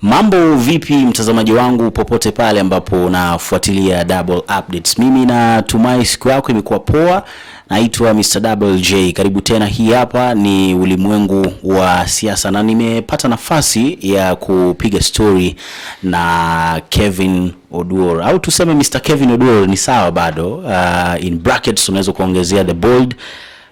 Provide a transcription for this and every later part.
Mambo vipi mtazamaji wangu popote pale ambapo unafuatilia Double Updates. Mimi natumai siku yako imekuwa poa. Naitwa Mr. Double J. Karibu tena, hii hapa ni ulimwengu wa siasa na nimepata nafasi ya kupiga story na Kevin Oduor. Au tuseme Mr. Kevin Oduor ni sawa bado. In brackets unaweza kuongezea the bold.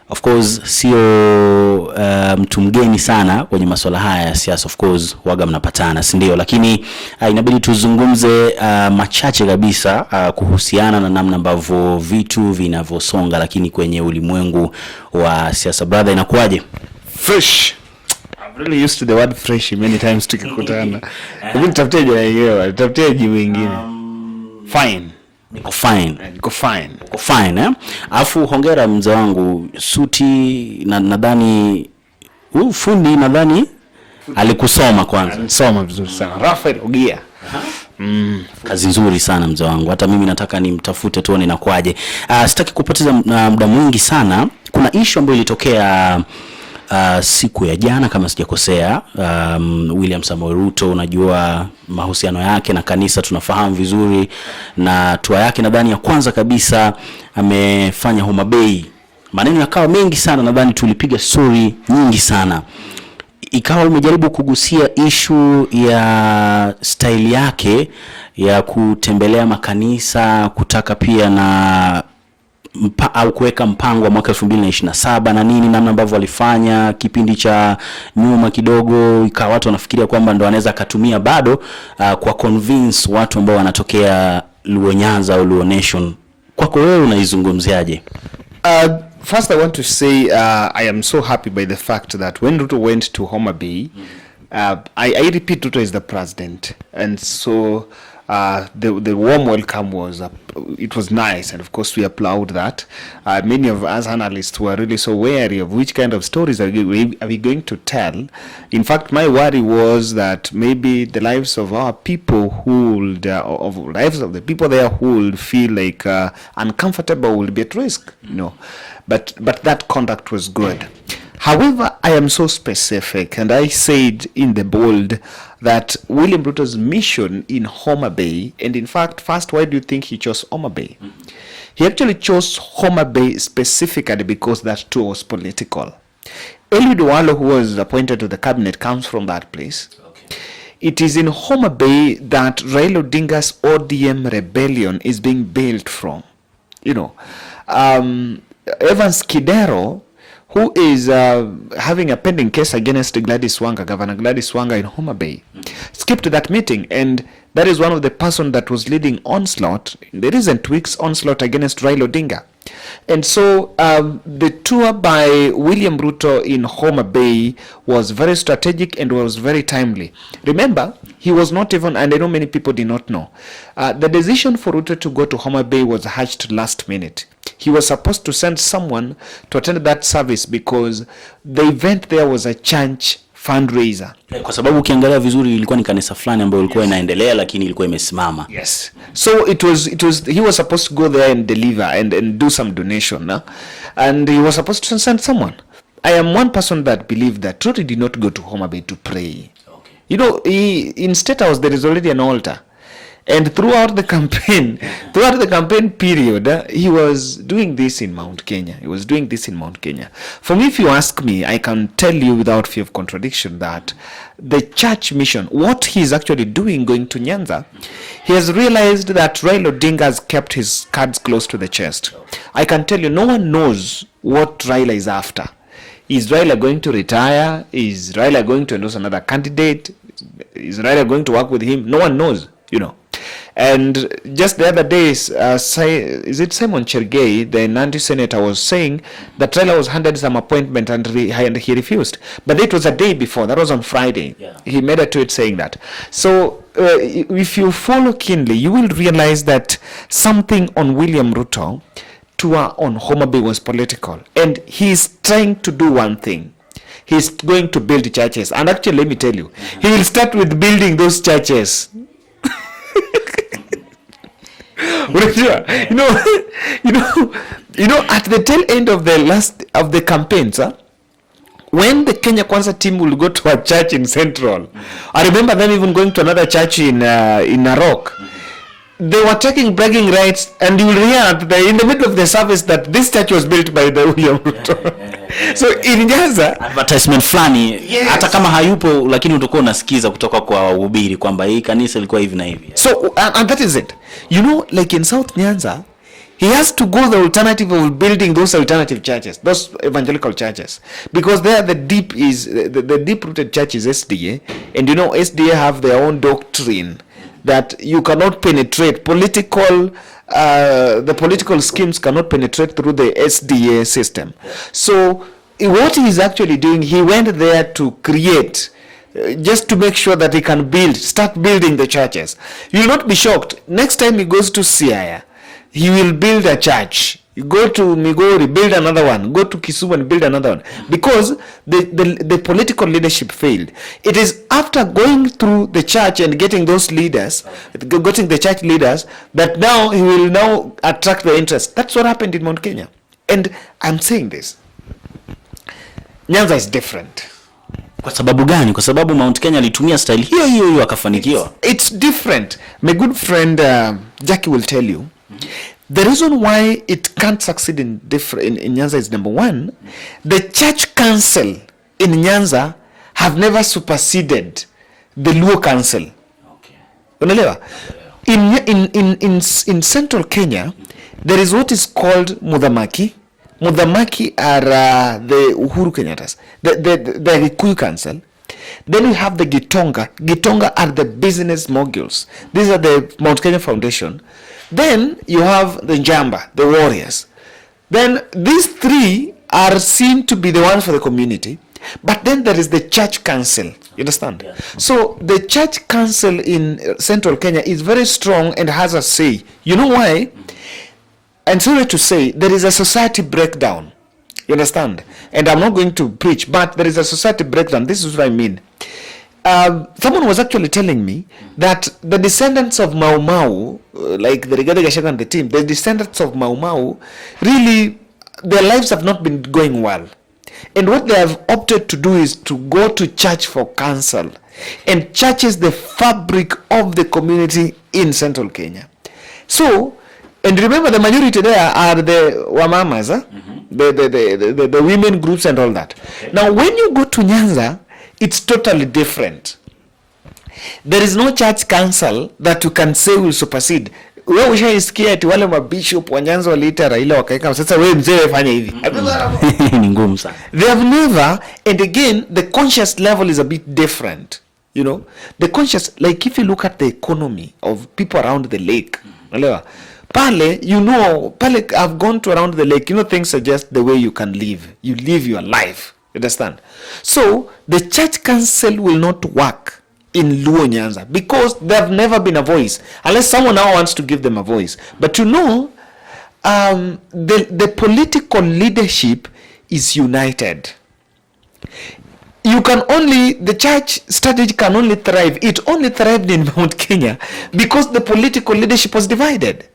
Of course sio mtu mgeni sana kwenye masuala haya ya siasa. Of course waga mnapatana, si ndio? Lakini inabidi tuzungumze machache kabisa kuhusiana na namna ambavyo vitu vinavyosonga, lakini kwenye ulimwengu wa siasa. Brother, inakuaje? Fresh. I'm really used to the word fresh many times tukikutana. Hebu nitafutie jina hiyo, nitafutie jina lingine. Fine. Niko fine. Niko fine. Niko fine, eh? Alafu hongera mzee wangu, suti na nadhani fundi nadhani alikusoma kwanza. Soma vizuri sana. Rafael Ogia. Kazi nzuri sana mzee wangu. Hata mimi nataka nimtafute tuone inakuaje. Sitaki kupoteza muda mwingi sana. Kuna issue ambayo ilitokea siku ya jana kama sijakosea. William Samoei Ruto, unajua mahusiano yake na kanisa tunafahamu vizuri, na tour yake nadhani ya kwanza kabisa amefanya Homa Bay. Maneno yakawa mengi sana, nadhani tulipiga story nyingi sana. Ikawa umejaribu kugusia issue ya style yake ya kutembelea makanisa, kutaka pia na au kuweka mpango wa mwaka 2027 na nini, namna ambavyo walifanya kipindi cha nyuma kidogo. Ikawa watu wanafikiria kwamba ndo anaweza akatumia bado kwa convince watu ambao wanatokea Luo Nyanza au Luo Nation. Kwako wewe unaizungumziaje? First I want to say I am so happy by the fact that when Ruto went to Homa Bay, I repeat, Ruto is the president, and so the warm welcome was it was nice, and of course we applaud that. Many of us analysts were really so wary of which kind of stories are we going to tell. In fact, my worry was that maybe the lives of our people who would, of lives of the people there who would feel like uncomfortable will be at risk, you know. But that conduct was good. However, I am so specific, and I said in the bold that William Ruto's mission in Homa Bay, and in fact, first, why do you think he chose Homa Bay? He actually chose Homa Bay specifically because that tour was political. Eliud Walo, who was appointed to the cabinet, comes from that place. Okay. It is in Homa Bay that Raila Odinga's ODM rebellion is being built from. You know, Evans Kidero, who is having a pending case against Gladys Wanga, Governor Gladys Wanga in Homa Bay, skipped that meeting, and that is one of the person that was leading onslaught in the recent weeks, onslaught against Raila Odinga. And so the tour by William Ruto in Homa Bay was very strategic and was very timely. Remember, he was not even, and I know many people did not know, the decision for Ruto to go to Homa Bay was hatched last minute. He was supposed to send someone to attend that service because the event there was a church fundraiser. Kwa sababu ukiangalia vizuri ilikuwa ni kanisa fulani ambayo ilikuwa inaendelea lakini ilikuwa imesimama. Yes. So it was he was supposed to go there and deliver and do some donation, and he was supposed to send someone. I am one person that believed that Ruto did not go to Homa Bay to pray. Okay. You know, in State House there is already an altar. And throughout the campaign period, he was doing this in Mount Kenya. For me, if you ask me, I can tell you without fear of contradiction that the church mission, what he is actually doing going to Nyanza, he has realized that Raila Odinga has kept his cards close to the chest. I can tell you, no one knows what Raila is after. Is Raila going to retire? Is Raila going to endorse another candidate? Is Raila going to work with him? No one knows, you know. And just the other day, is it Simon Chergei, the Nandi senator, was saying that Raila was handed some appointment and he refused. But it was a day before. That was on Friday. Yeah. He made a tweet saying that. So if you follow keenly, you will realize that something on William Ruto tour on Homa Bay was political. And he's trying to do one thing. He's going to build churches. And actually, let me tell you, he will start with building those churches. You know, at the tail end of the campaigns, when the Kenya Kwanza team will go to a church in Central, I remember them even going to another church in Narok. They were taking bragging rights, and you will hear in the middle of the service that this church was built by the William Ruto. So in Nyanza, advertisement fulani, hata kama hayupo, lakini utakuwa unasikiza kutoka kwa wahubiri kwamba hii kanisa ilikuwa hivi na hivi. So and that is it. You know, like in South Nyanza, he has to go the alternative of building those alternative churches, those evangelical churches, because there the deep-rooted church is SDA, and you know SDA have their own doctrine that you cannot penetrate the political schemes cannot penetrate through the SDA system. So what he is actually doing, he went there to create, just to make sure that he can start building the churches. You will not be shocked. Next time he goes to Siaya, he will build a church. You go to Migori, build another one. Go to Kisumu and build another one. Because the political leadership failed. It is after going through the church and getting those leaders, getting the church leaders, that now he will now attract the interest. That's what happened in Mount Kenya. And I'm saying this. Nyanza is different. Kwa sababu gani? Kwa sababu Mount Kenya alitumia style hiyo akafanikiwa. It's different. My good friend Jackie will tell you. The reason why it can't succeed in Nyanza is, number one, the church council in Nyanza have never superseded the Luo council. Okay. Unaelewa? In central Kenya, there is what is called Mudhamaki. Mudhamaki are the Uhuru Kenyatas, the Kikuyu council. Then we have the Gitonga. Gitonga are the business moguls. These are the Mount Kenya Foundation. Then you have the Njamba, the warriors. Then these three are seen to be the ones for the community. But then there is the church council. You understand? Yeah. So the church council in central Kenya is very strong and has a say. You know why? And sorry to say, there is a society breakdown. You understand? And I'm not going to preach, but there is a society breakdown. This is what I mean. Someone was actually telling me that the descendants of Mau Mau, like the Rigathi Gachagua and the team, the descendants of Mau Mau, really, their lives have not been going well. And what they have opted to do is to go to church for counsel. And church is the fabric of the community in central Kenya. So, and remember, the majority there are the Wamamas, the women groups and all that. Okay. Now, when you go to Nyanza, it's totally different. There is no church council that you can say will supersede. Wewe ushaisikia ati wale mabishop wa Nyanza waliita Raila wakaeka sasa wewe mzee fanya hivi. Ni ngumu sana. They have never, and again the conscious level is a bit different. You know, the conscious, like if you look at the economy of people around the lake, unaelewa? Pale, you know, pale I've gone to around the lake, you know, things suggest the way you can live. You live your life. You understand? So, the church council will not work in Luo Nyanza because they have never been a voice. Unless someone now wants to give them a voice. But you know, the political leadership is united. You can only, the church strategy can only thrive. It only thrived in Mount Kenya because the political leadership was divided.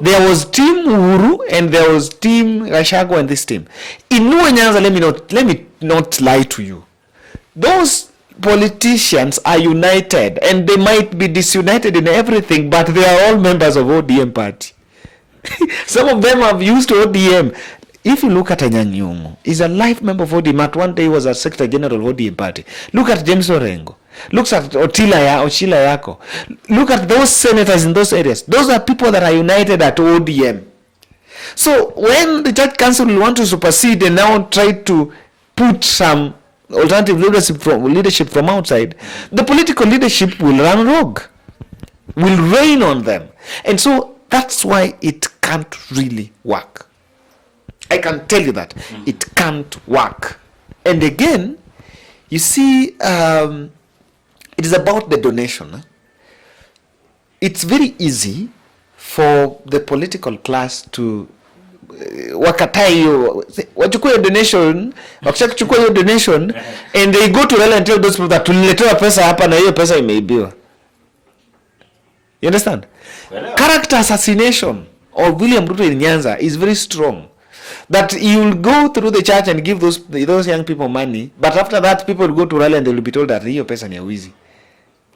There was team Uhuru and there was team Gachagua and this team. In Luo Nyanza, let me not lie to you. Those politicians are united and they might be disunited in everything, but they are all members of ODM party. Some of them have used ODM. If you look at Anyang' Nyong'o, he's a life member of ODM. At one day he was a Secretary General of ODM party. Look at James Orengo. Look at Ochila Yako. Look at those senators in those areas. Those are people that are united at ODM. So when the church council will want to supersede and now try to put some alternative leadership from outside, the political leadership will run rogue, will rain on them. And so that's why it can't really work. I can tell you that. It can't work. And again, you see, it is about the donation. It's very easy for the political class to wakatai hiyo wachukue donation, wakishachukua hiyo donation and they go to Raila and tell those people that tuliletewa pesa hapa na hiyo pesa imeibiwa. You understand? Character assassination of William Ruto in Nyanza is very strong. That you will go through the church and give those young people money, but after that people will go to rally and they will be told that hiyo pesa ni ya wizi.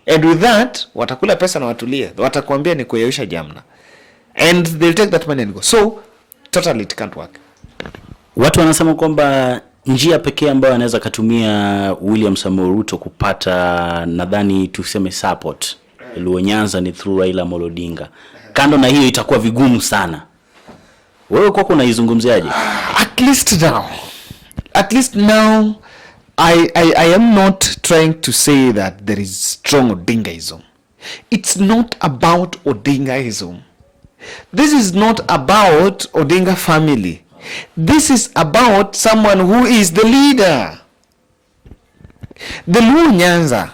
And with that, watakula pesa na watulie. Watakwambia ni kuyaisha jamna. And they'll take that money and go. So, totally it can't work. Watu wanasema kwamba njia pekee ambayo anaweza kutumia William Samoei Ruto kupata nadhani tuseme support Luo Nyanza ni through Raila Odinga. Kando na hiyo itakuwa vigumu sana. Wewe kwako unaizungumziaje? At least now I am not trying to say that there is strong Odingaism. It's not about Odingaism. This is not about Odinga family. This is about someone who is the leader. The Luo Nyanza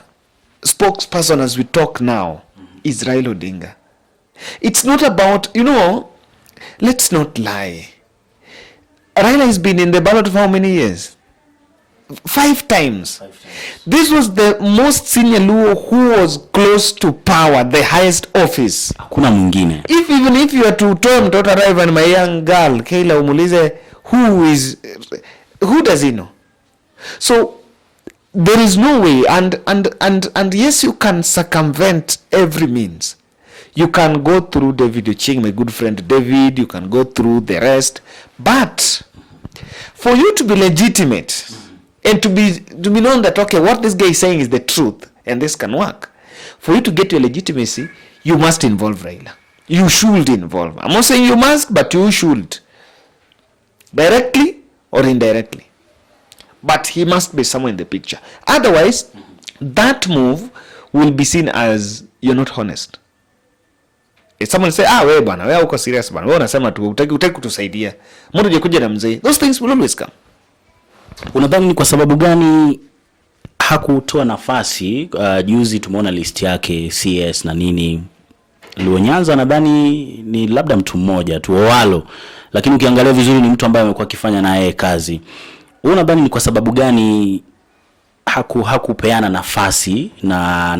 spokesperson as we talk now is Raila Odinga. It's not about, let's not lie. Raila has been in the ballot for how many years? 5 times. This was the most senior Luo who was close to power, the highest office. Hakuna mwingine. Even if you are to tell mtoto arrive and my young girl, Kayla umulize, who does he know? So there is no way, and yes, you can circumvent every means. You can go through David Oching, my good friend David, you can go through the rest, but for you to be legitimate and to be known that, okay, what this guy is saying is the truth and this can work, for you to get your legitimacy, you must involve Raila. You should involve. I'm not saying you must, but you should. Directly or indirectly. But he must be somewhere in the picture. Otherwise, that move will be seen as you're not honest. If someone say, wewe bwana, wewe uko serious bwana, wewe unasema tu utaki kutusaidia. Mbona uje na mzee? Those things will always come. Unadhani ni kwa sababu gani hakutoa nafasi? Juzi tumeona list yake CS na nini. Luo Nyanza nadhani ni labda mtu mmoja tu Owalo, lakini ukiangalia vizuri ni mtu ambaye amekuwa akifanya na yeye kazi. Unadhani ni kwa sababu gani hakupeana nafasi na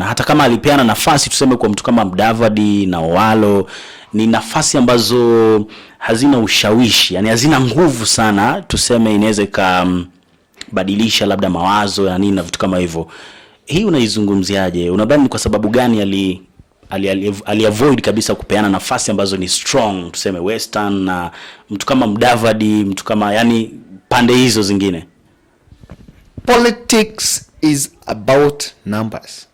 hata kama alipeana nafasi tuseme kwa mtu kama Mdavadi na Owalo, ni nafasi ambazo hazina ushawishi, yani hazina nguvu sana, tuseme inaweza ikabadilisha labda mawazo na nini na vitu kama hivyo. Hii unaizungumziaje? Unadhani ni kwa sababu gani ali avoid kabisa kupeana nafasi ambazo ni strong, tuseme Western, na mtu kama Mdavadi, mtu kama yani pande hizo zingine? Politics is about numbers.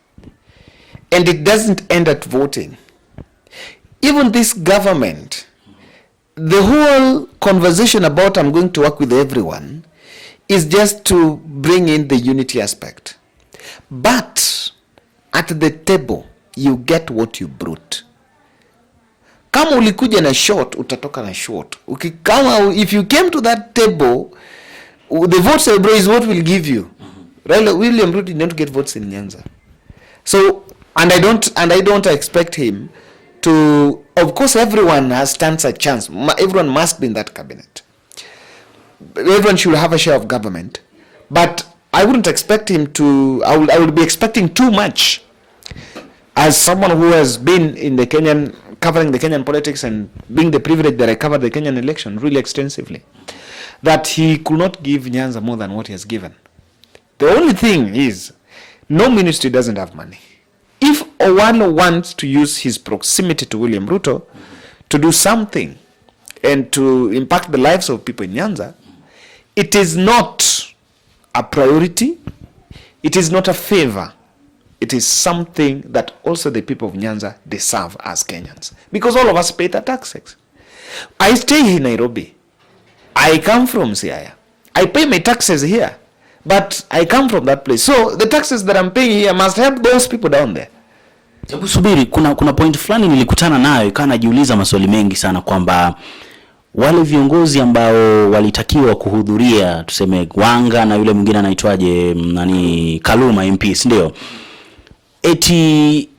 And it doesn't end at voting. Even this government, the whole conversation about I'm going to work with everyone is just to bring in the unity aspect. But at the table, you get what you brought. Kama ulikuja na short, utatoka na short. If you came to that table, the votes is what will give you. William Ruto did not get votes in Nyanza. So, and I don't expect him to, of course everyone stands a chance. Everyone must be in that cabinet. Everyone should have a share of government. But I wouldn't expect him to, I would be expecting too much. As someone who has been in the covering the Kenyan politics and being the privilege that I covered the Kenyan election really extensively, that he could not give Nyanza more than what he has given. The only thing is, no ministry doesn't have money. If Owalo wants to use his proximity to William Ruto to do something and to impact the lives of people in Nyanza, it is not a priority, it is not a favor. It is something that also the people of Nyanza deserve as Kenyans. Because all of us pay the taxes. I stay in Nairobi. I come from Siaya. I pay my taxes here. But I come from that place. So the taxes that I'm paying here must help those people down there. Hebu subiri, kuna point fulani nilikutana nayo kana najiuliza maswali mengi sana kwamba wale viongozi ambao walitakiwa kuhudhuria, tuseme Wanga na yule mwingine anaitwaje Kaluma MP, ndio? Eti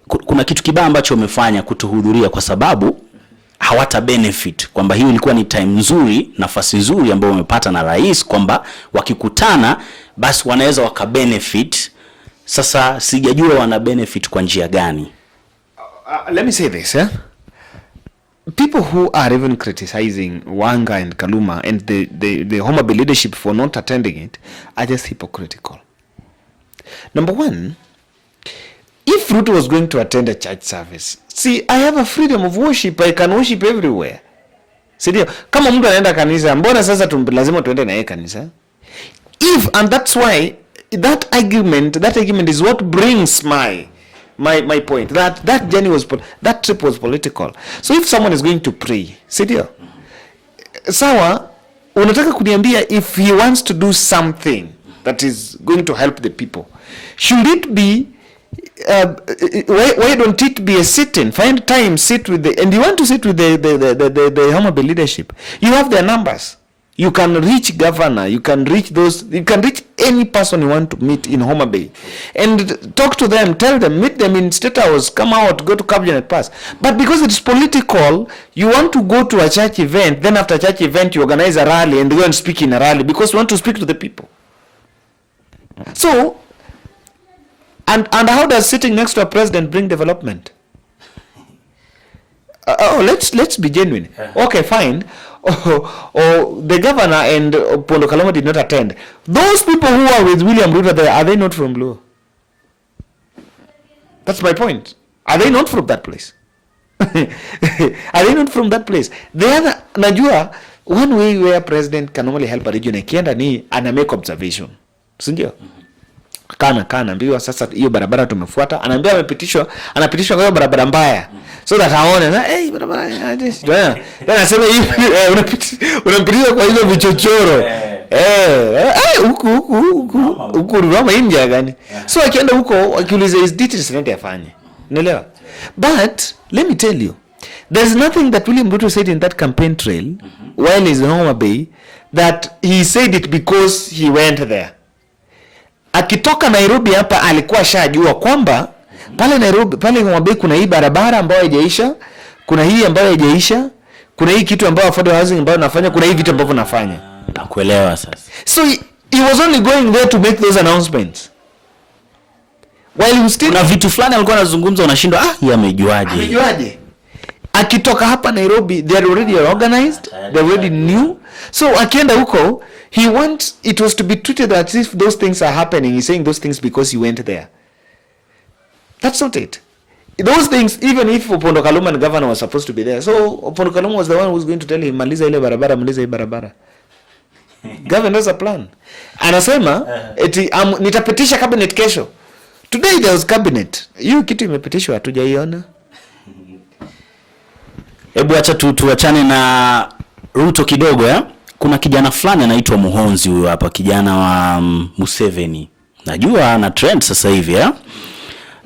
kuna kitu kibaya ambacho wamefanya kutohudhuria kwa sababu hawata benefit, kwamba hiyo ilikuwa ni time nzuri, nafasi nzuri ambayo wamepata na rais kwamba wakikutana basi wanaweza wakabenefit. Sasa sijajua wana benefit kwa njia gani. Let me say this, people who are even criticizing Wanga and Kaluma and the Homa Bay leadership for not attending it are just hypocritical. Number one, if Ruto was going to attend a church service, see, I have a freedom of worship. I can worship everywhere. Sidio, kama mtu anaenda kanisa, mbona sasa lazima tuende na yeye kanisa? If, and that's why that argument is what brings my point, that journey was, that trip was political. So if someone is going to pray, sidio, sawa, unataka kuniambia if he wants to do something that is going to help the people, should it be why don't it be a sit-in? Find time, sit with and you want to sit with the Homa Bay leadership. You have their numbers. You can reach governor. You can reach any person you want to meet in Homa Bay, and talk to them. Tell them, meet them in State House. Come out, go to cabinet pass. But because it's political, you want to go to a church event. Then after church event, you organize a rally and go and speak in a rally because you want to speak to the people. So. And how does sitting next to a president bring development? Let's be genuine. Okay, fine. The governor and Pondo Kalama did not attend. Those people who are with William Ruto there, are they not from Luo? That's my point. Are they not from that place? Are they not from that place? Najua, one way where president can normally help a region, akienda ni ana make observation. Sindio? Kana mbiwa sasa hiyo barabara tumefuata, anaambia anapitishwa kwa hiyo barabara mbaya, so that aone barabara then anasema hivi unapitisha kwa hizo vichochoro huku Roma inja gani. So akienda huko akiuliza his details ndio afanye, unaelewa. But let me tell you, there's nothing that William Ruto said in that campaign trail while he's in Homa Bay that he said it because he went there. Akitoka Nairobi hapa alikuwa shajua kwamba pale Nairobi, pale Homa Bay kuna hii barabara ambayo haijaisha, kuna hii ambayo haijaisha, kuna hii kitu ambayo affordable housing ambayo nafanya, kuna hii vitu ambavyo nafanya. Nakuelewa sasa. So he was only going there to make those announcements. While he still, kuna vitu fulani alikuwa anazungumza unashindwa yeye amejuaje? Akitoka hapa Nairobi, they are already organized, they already knew. So akienda huko, he wants it was to be treated as if those things are happening. He's saying those things because he went there. That's not it. Those things, even if Opondo Kaluma and governor was supposed to be there. So Opondo Kaluma was the one who was going to tell him, maliza ile barabara. Governor has a plan. Anasema, nitapitisha cabinet kesho. Today there was cabinet. Hiyo kitu imepitishwa hatujaiona. Hebu acha tuachane na Ruto kidogo ya. Kuna kijana fulani anaitwa Muhoonzi huyo hapa, kijana wa Museveni. Najua ana trend sasa hivi ya.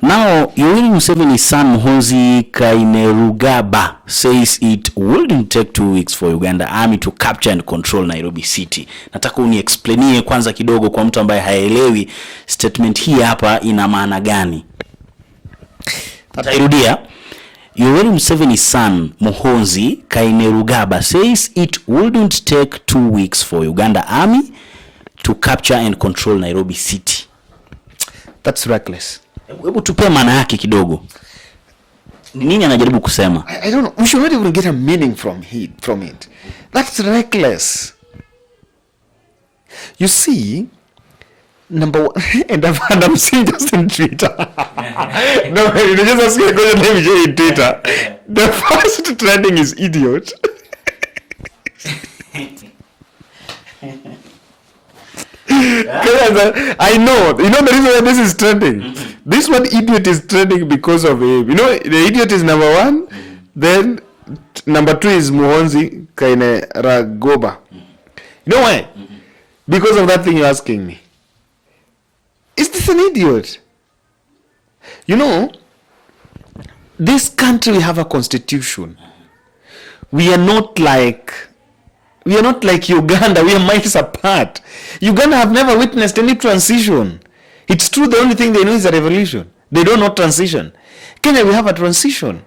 Now, Museveni's son Muhoonzi Kainerugaba says it wouldn't take 2 weeks for Uganda army to capture and control Nairobi city. Nataka uniexplainie kwanza kidogo kwa mtu ambaye haelewi statement hii hapa ina maana gani. Atairudia. Museveni's son Muhoonzi Kainerugaba says it wouldn't take 2 weeks for Uganda army to capture and control Nairobi city. That's reckless. Hebu tupe maana yake kidogo. Nini anajaribu kusema? I don't know. We should not even get a meaning from it. That's reckless. You see, number one, and I'm seeing just in Twitter. No, you just ask me a question, let me show you in Twitter. The first trending is idiot. I know. You know the reason why this is trending? This one idiot is trending because of him. You know, the idiot is number one. Then number 2 is Muhoonzi Kainerugaba. You know why? Because of that thing you're asking me. Is this an idiot? You know, this country, we have a constitution. We are not like Uganda. We are miles apart. Uganda have never witnessed any transition. It's true, the only thing they know is a revolution. They don't know transition. Kenya, we have a transition.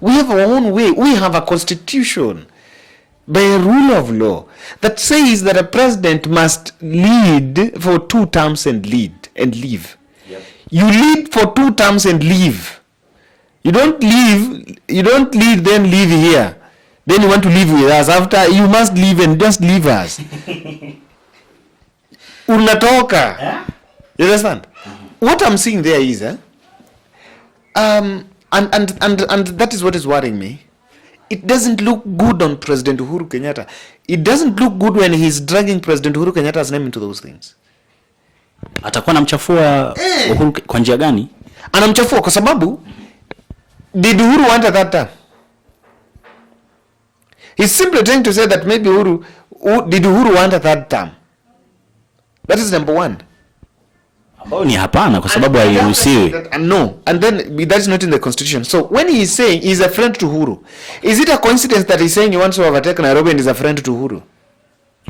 We have our own way. We have a constitution by a rule of law that says that a president must lead for 2 terms and leave. Yep. You lead for 2 terms and leave. You don't leave then leave here. Then you want to live with us. After you must leave and just leave us. Unatoka. Yeah? You understand? What I'm seeing there is and that is what is worrying me. It doesn't look good on President Uhuru Kenyatta. It doesn't look good when he's dragging President Uhuru Kenyatta's name into those things. Atakuwa anamchafua Uhuru kwa njia gani? Anamchafua kwa sababu did Uhuru want at that time? He's simply trying to say that maybe did Uhuru want at that time? That is number one. Ambao ni hapana kwa sababu hairuhusiwi. No, and then that is not in the constitution. So when he is saying he's a friend to Uhuru, is it a coincidence that he's saying he wants to overtake Nairobi and is a friend to Uhuru?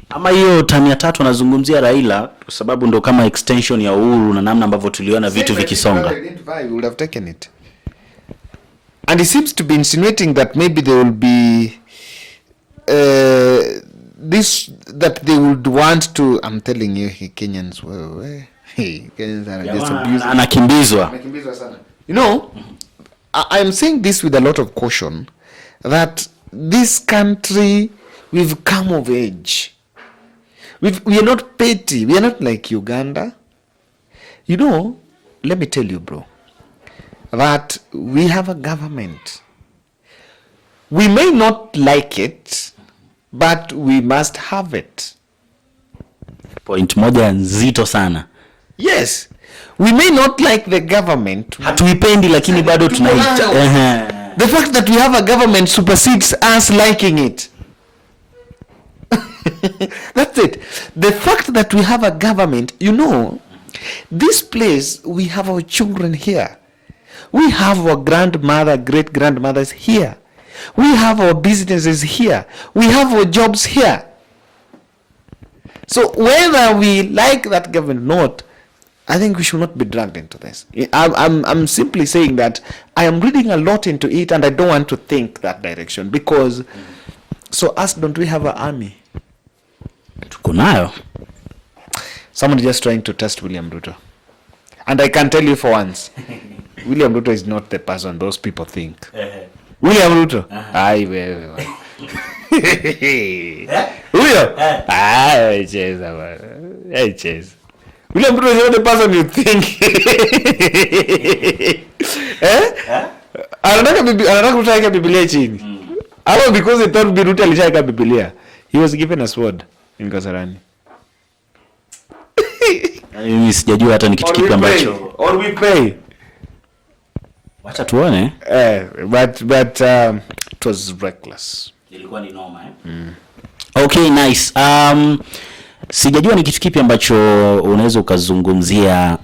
Ama hiyo tani ya tatu anazungumzia Raila kwa sababu ndo kama extension ya Uhuru na namna ambavyo tuliona vitu vikisonga. We would have taken it. And he seems to be insinuating that maybe there will be that they would want to, I'm telling you, Kenyans Kenyans are just abused. Anakimbizwa. You know, I'm saying this with a lot of caution that this country, we've come of age. We are not petty. We are not like Uganda. You know, let me tell you, bro, that we have a government. We may not like it, but we must have it. Point moja nzito sana. Yes. We may not like the government. Hatuipendi lakini bado tunaita. The fact that we have a government supersedes us liking it. That's it. The fact that we have a government, you know, this place, we have our children here. We have our grandmother, great-grandmothers here. We have our businesses here. We have our jobs here. So whether we like that government or not, I think we should not be dragged into this. I'm simply saying that I am reading a lot into it and I don't want to think that direction because so us, don't we have an army? Tuko nayo. Someone is just trying to test William Ruto. And I can tell you for once, William Ruto is not the person those people think. William Ruto. Ai wewe. Huyo? Cheza bwana. Cheza. William Ruto is not the person you think. Anataka kutaka Biblia chini. Hapo because they thought Ruto alishaka Biblia. He was given a sword in Kasarani. Mimi sijajua hata ni kitu kipi ambacho. Or we pay. Wacha tuone. But it was reckless. Ilikuwa ni noma Okay, nice. Sijajua ni kitu kipi ambacho unaweza ukazungumzia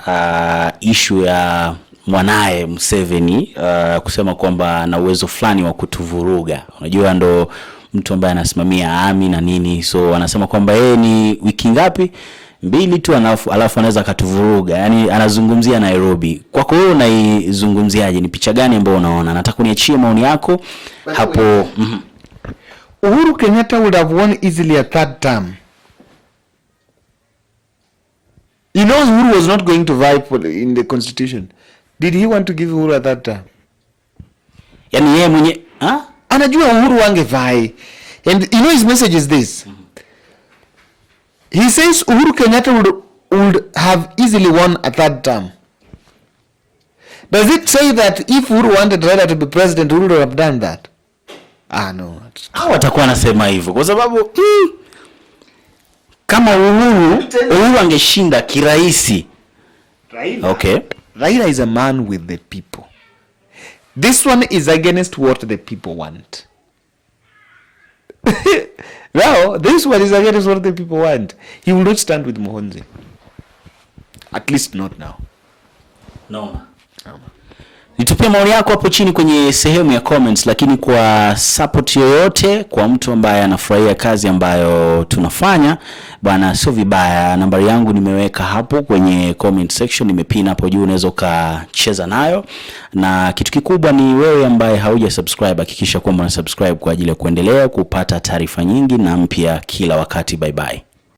issue ya mwanae Museveni kusema kwamba na uwezo fulani wa kutuvuruga. Unajua ndo mtu ambaye anasimamia army na nini, so anasema kwamba yeye ni wiki ngapi 2 tu alafu anaweza katuvuruga. Yani anazungumzia Nairobi. Kwako wewe unaizungumziaje? Ni picha gani ambayo unaona? Nataka uniachie maoni yako hapo. Uhuru Kenyatta would have won easily a third term. You know Uhuru was not going to vie in the constitution. Did he want to give Uhuru a third term? Yani yeye mwenye anajua Uhuru angevai. And you know his message is this. He says Uhuru Kenyatta would have easily won a third term. Does it say that if Uhuru wanted Raila to be president, Uhuru would have done that? No. Watakuwa anasema hivyo kwa sababu kama Uhuru angeshinda kirahisi. Raila. Okay. Raila is a man with the people. This one is against what the people want. Now, this one is against what the people want. He will not stand with Muhoonzi. At least not now. No. Nitupie maoni yako hapo chini kwenye sehemu ya comments, lakini kwa support yoyote kwa mtu ambaye anafurahia kazi ambayo tunafanya bwana, sio vibaya. Nambari yangu nimeweka hapo kwenye comment section, nimepin hapo juu, unaweza ukacheza nayo. Na kitu kikubwa ni wewe ambaye hauja subscribe, hakikisha kwamba una subscribe kwa ajili ya kuendelea kupata taarifa nyingi na mpya kila wakati. Bye bye.